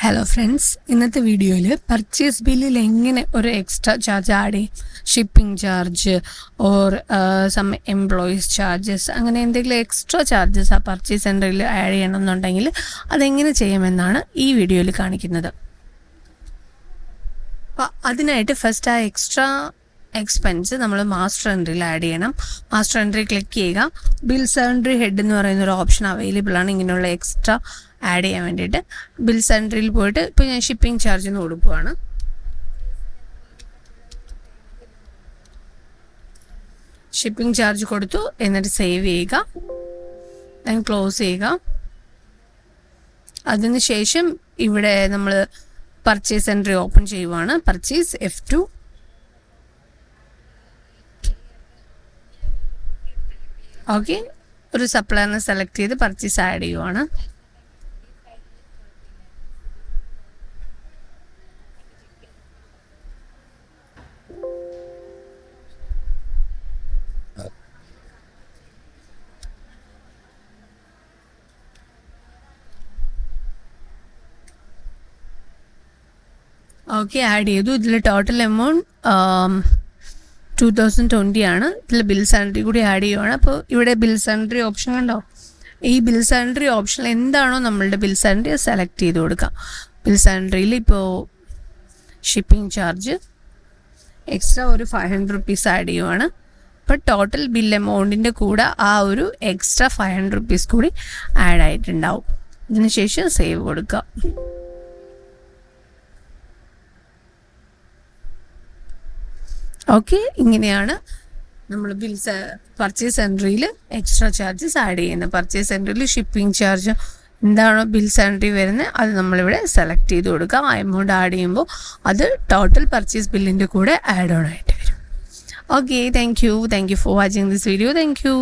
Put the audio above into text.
Hello friends, ഇന്നത്തെ വീഡിയോയിൽ purchase ബില്ലിൽ എങ്ങനെ ഒരു എക്സ്ട്രാ ചാർജ് ആഡ് ചെയ്യും, shipping charge or some employees charges, അങ്ങനെ എന്തെങ്കിലും എക്സ്ട്രാ ചാർജസ് ആ പർച്ചേസ് സെൻറ്ററിൽ ആഡ് ചെയ്യണമെന്നുണ്ടെങ്കിൽ അതെങ്ങനെ ചെയ്യാമെന്നാണ് ഈ വീഡിയോയിൽ കാണിക്കുന്നത്. അപ്പോൾ അതിനായിട്ട് ഫസ്റ്റ് ആ എക്സ്ട്രാ എക്സ്പെൻസ് നമ്മൾ മാസ്റ്റർ എൻട്രിയിൽ ആഡ് ചെയ്യണം. മാസ്റ്റർ എൻട്രി ക്ലിക്ക് ചെയ്യുക. ബിൽസ് എൻട്രി ഹെഡ് എന്ന് പറയുന്ന ഒരു ഓപ്ഷൻ അവൈലബിൾ ആണ് ഇങ്ങനെയുള്ള എക്സ്ട്രാ ആഡ് ചെയ്യാൻ വേണ്ടിയിട്ട്. ബിൽസ് എൻട്രിയിൽ പോയിട്ട് ഇപ്പോൾ ഞാൻ ഷിപ്പിംഗ് ചാർജ് എന്ന് കൊടുക്കുകയാണ്. ഷിപ്പിംഗ് ചാർജ് കൊടുത്തു, എന്നിട്ട് സേവ് ചെയ്യുക, ദെൻ ക്ലോസ് ചെയ്യുക. അതിനുശേഷം ഇവിടെ നമ്മൾ പർച്ചേസ് എൻട്രി ഓപ്പൺ ചെയ്യുവാണ്. Purchase F2. ഓക്കെ, ഒരു സപ്ലയറിനെ സെലക്ട് ചെയ്ത് പർച്ചേസ് ആഡ് ചെയ്യുവാണ്. ഓക്കെ, ആഡ് ചെയ്തു. ഇതിൽ ടോട്ടൽ എമൗണ്ട് 2020 ആണ്. ഇതിൽ ബിൽസ് എൻട്രി കൂടി ആഡ് ചെയ്യുവാണ്. അപ്പോൾ ഇവിടെ ബിൽസ് എൻട്രി ഓപ്ഷൻ കണ്ടോ, ഈ ബിൽസ് എൻട്രി ഓപ്ഷനിൽ എന്താണോ നമ്മളുടെ ബിൽസ് എൻട്രി സെലക്ട് ചെയ്ത് കൊടുക്കാം. ബിൽസ് എൻട്രിയിൽ ഇപ്പോൾ ഷിപ്പിംഗ് ചാർജ് എക്സ്ട്രാ ഒരു 500 rupees ആഡ് ചെയ്യുവാണ്. അപ്പോൾ ടോട്ടൽ ബിൽ എമൗണ്ടിൻ്റെ കൂടെ ആ ഒരു എക്സ്ട്രാ 500 rupees കൂടി ആഡ് ആയിട്ടുണ്ടാവും. ഇതിനുശേഷം സേവ് കൊടുക്കുക. ഓക്കെ, ഇങ്ങനെയാണ് നമ്മൾ ബിൽസ് പർച്ചേസ് എൻട്രിയിൽ എക്സ്ട്രാ ചാർജസ് ആഡ് ചെയ്യുന്നത്. പർച്ചേസ് എൻട്രിയിൽ ഷിപ്പിംഗ് ചാർജ് എന്താണോ ബിൽസ് എൻട്രി വരുന്നത് അത് നമ്മളിവിടെ സെലക്ട് ചെയ്ത് കൊടുക്കാം. ആ എമൗണ്ട് ആഡ് ചെയ്യുമ്പോൾ അത് ടോട്ടൽ പർച്ചേസ് ബില്ലിൻ്റെ കൂടെ ആഡ് ഓൺ ആയിട്ട് വരും. Okay, thank you for watching this video. Thank you.